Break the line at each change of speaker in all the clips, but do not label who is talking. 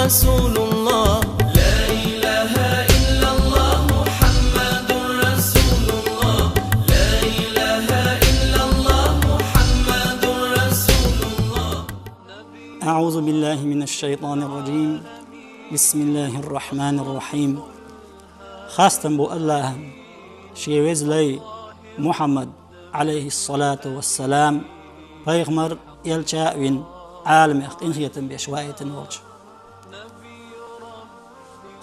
رسول الله لا إله إلا الله محمد رسول الله لا إله إلا الله محمد رسول الله.
أعوذ بالله من الشيطان الرجيم. بسم الله الرحمن الرحيم. خاستم بو الله شيوز لي محمد عليه الصلاة والسلام پیغمبر يلچاوين عالم إنخية بشوائة ورج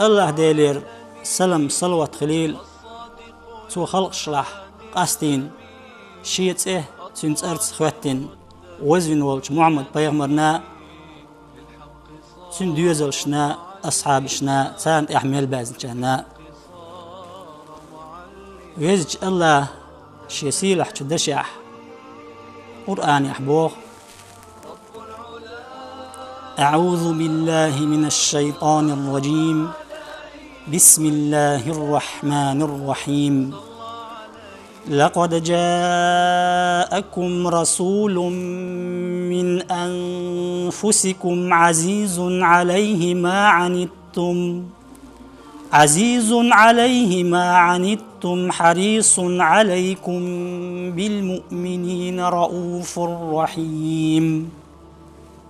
الله ديلير سلام صلوات خليل تو خلق شلح قاستين شيت سنت أرتس خواتين وزن ولج محمد پیغمبرنا سن ديوزلشنا أصحابشنا سانت أحمل بازنشنا ويزج الله شيسيلح تدشح قرآن يحبوه. أعوذ بالله من الشيطان الرجيم. بسم الله الرحمن الرحيم. لقد جاءكم رسول من أنفسكم عزيز عليه ما عنتم حريص عليكم بالمؤمنين رؤوف رحيم.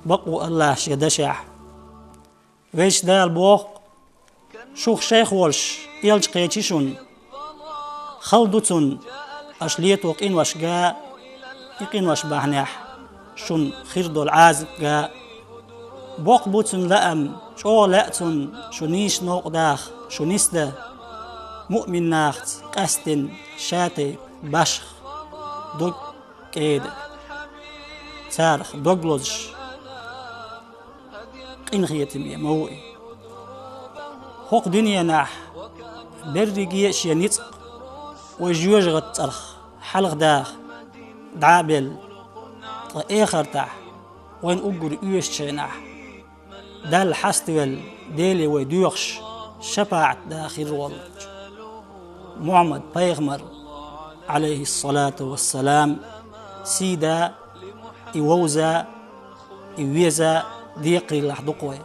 بقوا الله شدشح ويش دال بوق شوخ شيخ ولش يلج قيتشون خلدتون أشليت وقين وشقا يقين وش بحنح شون خيردو العازق قا بوق بوتن لأم شو لأتن شو نيش نوق داخ شو نسده مؤمن ناخت قستن شاتي بشخ دوك كيد تارخ دوغلوش قين خيتم موئي حق دنيا ناح برقية شيانيت وجيوج غترخ حلق داخ دعابل طائخر تاح وين أقر إيش شيناح دال حستول ديلي ويدوخش شفاعت داخل والج محمد پیغمبر عليه الصلاة والسلام سيدا إووزا إويزا ديقي لحدقوي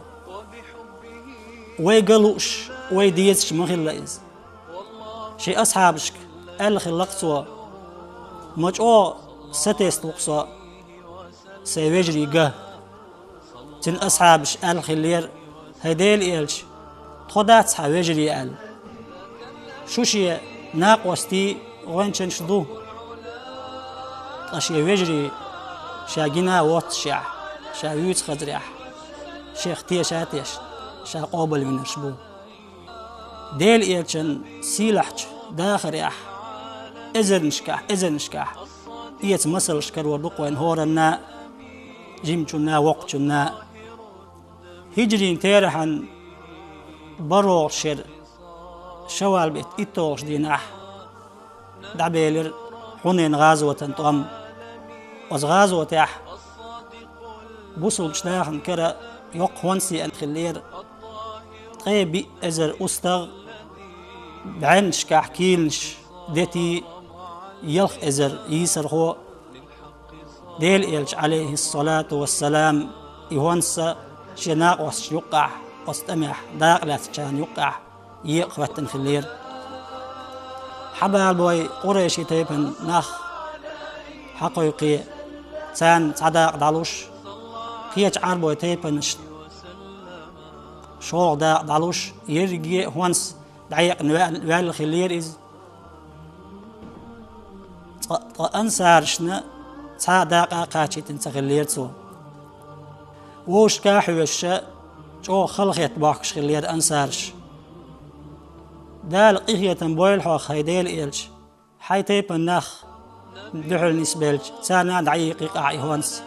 ويقلوش ويديتش مخيل لإز شي أصحابشك الخلقتوا مجعو ستيستوقصا سيوجري قه تن أصحابش الخلير هيديل إلش تخدات حويجري أل شوشي ناق وستي وين تنشدو أشي ويجري شاقنا وات شاع شاويت خزريح شيخ تيا شاتيش شا قابل من الشبو ديل إلشن سيلحش داخر يح إزر نشكاح إيت مسل شكر ودق وين هورنا جيمتنا وقتنا هجرين تيرحن برو شر شوال بيت إتوش ديناح دعبيلر حنين غازوة تنطم وز غازوة تاح بوصل شناخن كرا يق هونسي أن خلير طيبي أزر أستغ بعنش كاحكيلش ديتي يلخ أزر يسر هو ديل إلش عليه الصلاة والسلام يهونسا شناق وس يقع واستمح داقلات كان يقع يقوة خلير حبال بوي قريشي تيبن نخ حقيقي سان صداق دالوش قيش عربوي تيبن شوق دالوش يرجي هونس دعيق نوال خلير إز أنسارشنا صداق قاتشي تنسخلير سو ووش كاحوش جو خلقيت باكش خلير أنسارش دال قيهية بويل حوخ هيديل إلش حي تيبن نخ دحل نسبلج سانا دعيقي قاعي هونس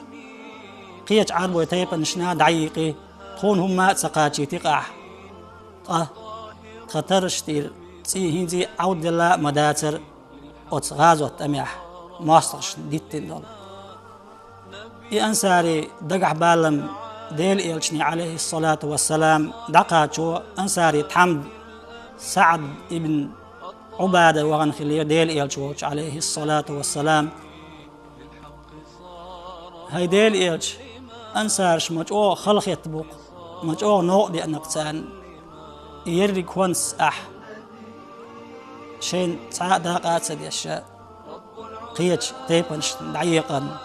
قيش عربو تيبن شنا دعيقي تخون هما سقاتشي تقع خطرش تير تسي هنزي عود الله مداتر وتغازو تميح ماسترش ديتين دول أنساري دقح بالم ديل إلشني عليه الصلاة والسلام دقاتشو أنساري تحمد سعد ابن عبادة وغن خلير ديل إلشوش عليه الصلاة والسلام هاي ديل إلش أنسارش مجو خلق يتبوق مجأو نوقدي أنقتان يري كونس شين ساعة داقات سدي الشاء قيتش تيبنش دعيقا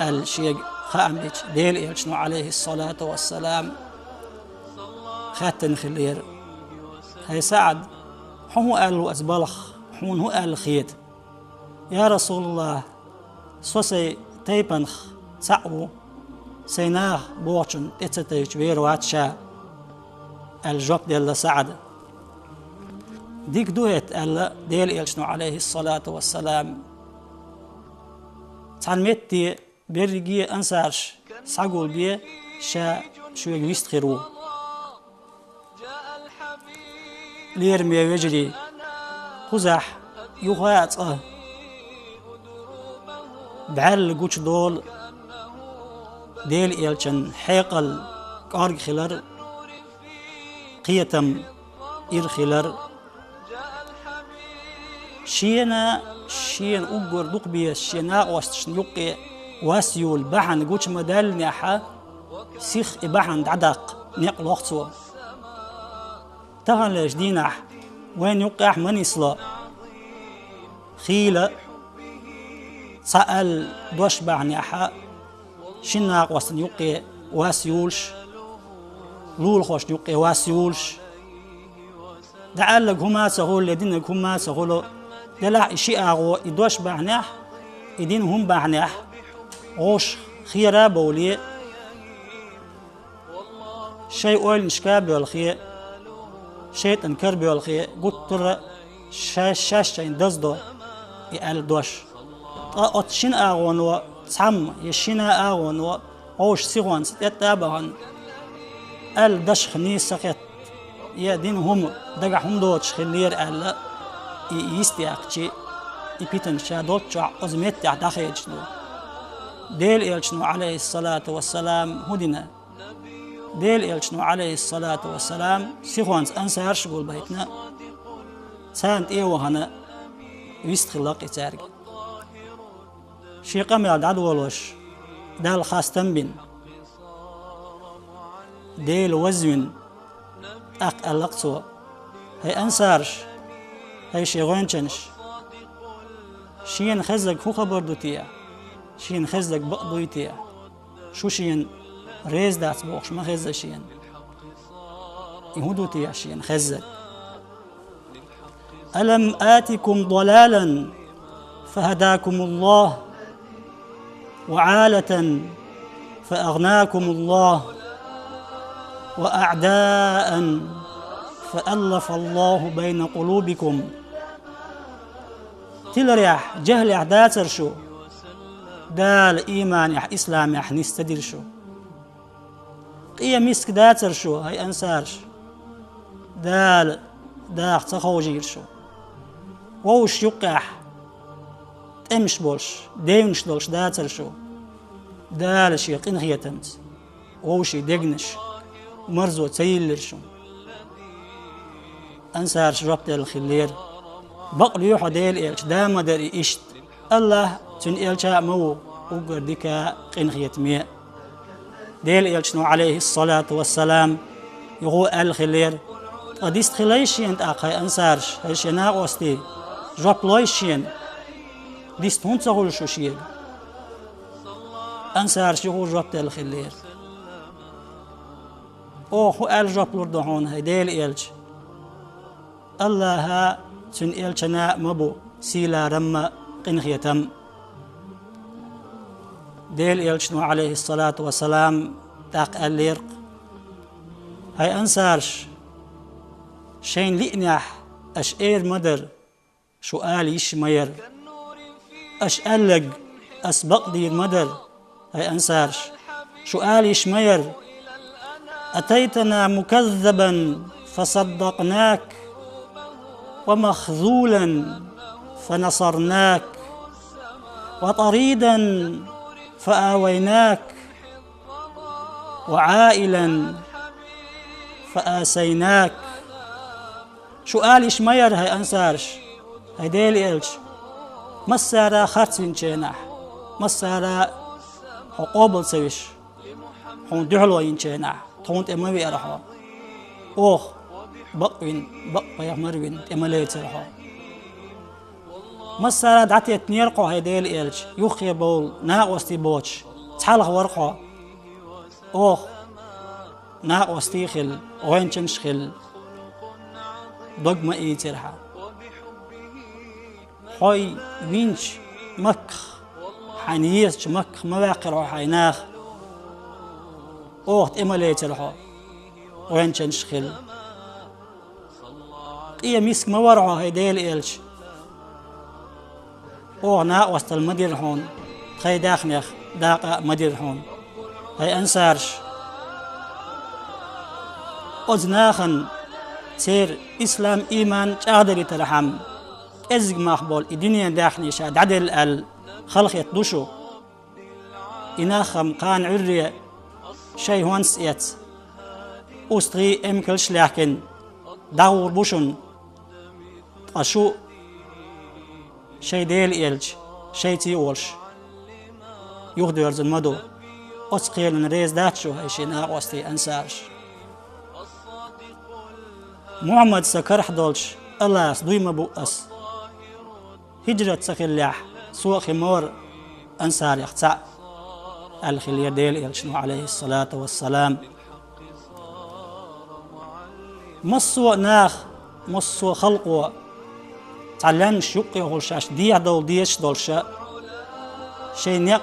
الشيء خامج ديل إلشنو عليه الصلاة والسلام خاتن خلير هاي سعد حمو قالوا أزبلخ حمون هو قال خيت يا رسول الله سوسي تيبنخ سعو سيناه بوچن تتتيج ويرواتشا الجوب ديال سعد ديك دوهت ألا ديل إلشنو عليه الصلاة والسلام تعلمتي برجي أنسارش سعقول بيه شا شو يستخرو ليرمي ويجري قزح يغات بعل قوش دول ديل إلشن حيقل قارق خلر قيتم إر خلر شين أقر دقبية شينا واستشن يقي واسيول بحن قوش مدال نيحا سيخ إبحن دعدق نيق وقتو تغن لجدينح وين يقع من يصلا خيلة سأل دوش بعنيحا شناق واستن يقي واسيولش لول خوش يقي واسيولش دعالك هما سهول لدينك هما سهولو دلع إشي أغو إدوش بعنيح إدين هم بعنيح غوش خيرا بولي شيء أول نشكاب بالخير شيء تنكر بالخير قلت ترى شاش شين دزدو يقال دوش أتشين أغوانو تسام يشينا أغوانو غوش سيغوان ستتابعن ال دش خني سقط يا دين هم دقع هم دوتش خلير ال يستيقشي يبيتن شادوتش أزمت داخل شنو ديل إلشنو عليه الصلاة والسلام هدنا ديل إلشنو عليه الصلاة والسلام سيخوانس أنسارش قول بيتنا سانت إيوهنا ويستخلق يتارك شي قمل دعدولوش دال خاستن بن ديل وزن أقلقتو هي أنسارش هي شيغونشنش شين خزق هو خبر دوتيا شين خزق بقضويتيا شو شين ريز دات بوخش ما خزق شين يهودوتيا شين خزق ألم آتكم ضلالا فهداكم الله وعالة فأغناكم الله وأعداء فألف الله بين قلوبكم تلريح جهل أحداثر شو دال إيمان يح إسلام يح نستدر شو قيا مسك داتر شو هاي أنسارش دال داخ تخوجير شو ووش يقح تمش بولش دينش دولش داتر شو دال شيق إنغية تمت ووش دقنش مرزو تيلر شو أنسارش ربط الخلير بقل يوحو ديل إلش دام دري إشت الله تن إلشا مو وقر ديكا قنخية مية ديل إلشنو عليه الصلاة والسلام يغو الخلير قديست خليشين تاقاي أنسارش هالشينا غوستي رب لويشين ديست هون تغول شو شيل أنسارش يغو ربط الخلير أوخو الرب لردهون هاي ديل إلش الله تن إلشنا مبو سيلا رم قنخيتم ديل إلشنو عليه الصلاة والسلام تاق الليرق هاي أنسارش شين لئنح أش إير مدر شو آل يشمير أش ألق أسبق دير مدر هاي أنسارش شو آل يشمير أتيتنا مكذبا فصدقناك ومخذولا فنصرناك وطريدا فآويناك وعائلا فآسيناك شو قال شمير هاي أنسارش هاي ديل إلش مسارا خرطين شيناح مسارا حقوبل سويش حون دحلو ينشينا تون تموي أرحو أوه بقين بق مرين تمليت أرحو مسألة دعتي تنيرقو هيديل إلش يخي بول ناقوستي بوش تحالخ ورقو أوه ناقوستي خل وين تنشخل دقمة إيترها حوي وينش مكخ حنيس مكخ مواقر وحيناخ أوه تمليت أرحو وين تنشخل قيا ميسك مورعو هيديل إلش أوه ناقوست المدير هون خي داخنيخ داقة مدير هون هاي أنسارش أزناخن سير إسلام إيمان قادر يترحم إزق مخبول الدنيا داخني شاد عدل الخلق يتدوشو إناخم قان عرية شي هونس إيت أستغي إمكلش لكن داور بوشن أشو شي ديل إلج شي تيولش يخدو يرزن مدو أسقيل نريز داتشو هاي شي ناقوستي أنسارش محمد سكرح دولش الله سدوي مبؤس هجرة سخليح سوق خمور أنسار يختع الخلية ديل إلشنو عليه الصلاة والسلام مصو ناخ مصو خلقو تعلن شقي هولشاش ديع دول ديش دولشا شي نق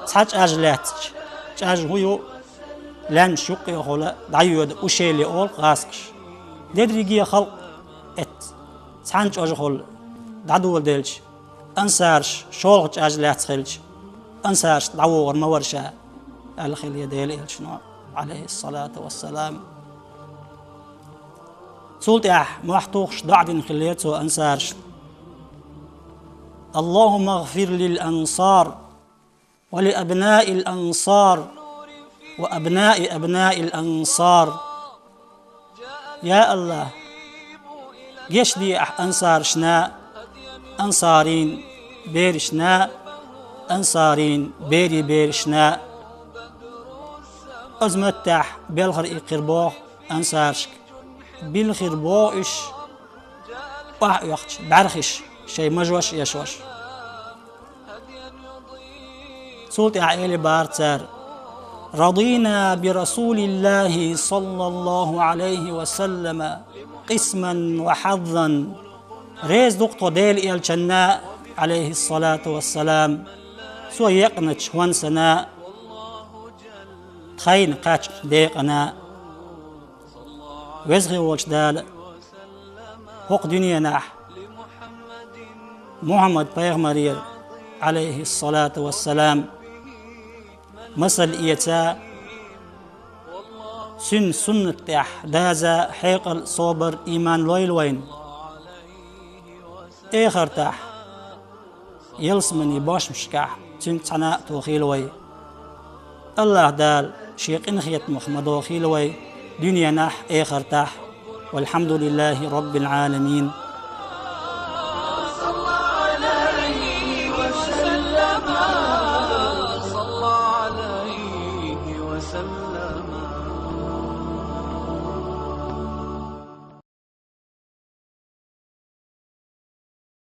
تحج أجلاتش تحج هيو لان شقي هولا دعيود وشيلي أول قاسكش ديدريجي خلق ات تحنج أجهول دعدول ديلش أنسارش شولغش أجلات خلش أنسارش دعور مورشا الخلية ديل إلشنو عليه الصلاة والسلام سولت محطوخش دعدين خليته أنسارش اللهم اغفر للأنصار ولأبناء الأنصار وأبناء أبناء الأنصار يا الله جيش دي أنصارشنا أنصارين بيرشنا أنصارين بيري بيرشنا أزمتح بالخر إقربوه أنصارشك بالخربوش وح يختش بعرخش شيء مجوش يشوش صوت عائلة بارتر رضينا برسول الله صلى الله عليه وسلم قسما وحظا ريز دقطو ديل الجنة عليه الصلاة والسلام سو يقنش وانسنا خين قاتش ديقنا وزغي وجدال حق دنيا نح محمد بيغمرير عليه الصلاة والسلام مثل إيتا سنة تح دازا حيقل صوبر إيمان لويل وين آخر تح يلسمني باش مشكح تنتنا توخيل وي الله دال شيق إنخيت مخمدو خيل وي دنيا نح آخر تح والحمد لله رب العالمين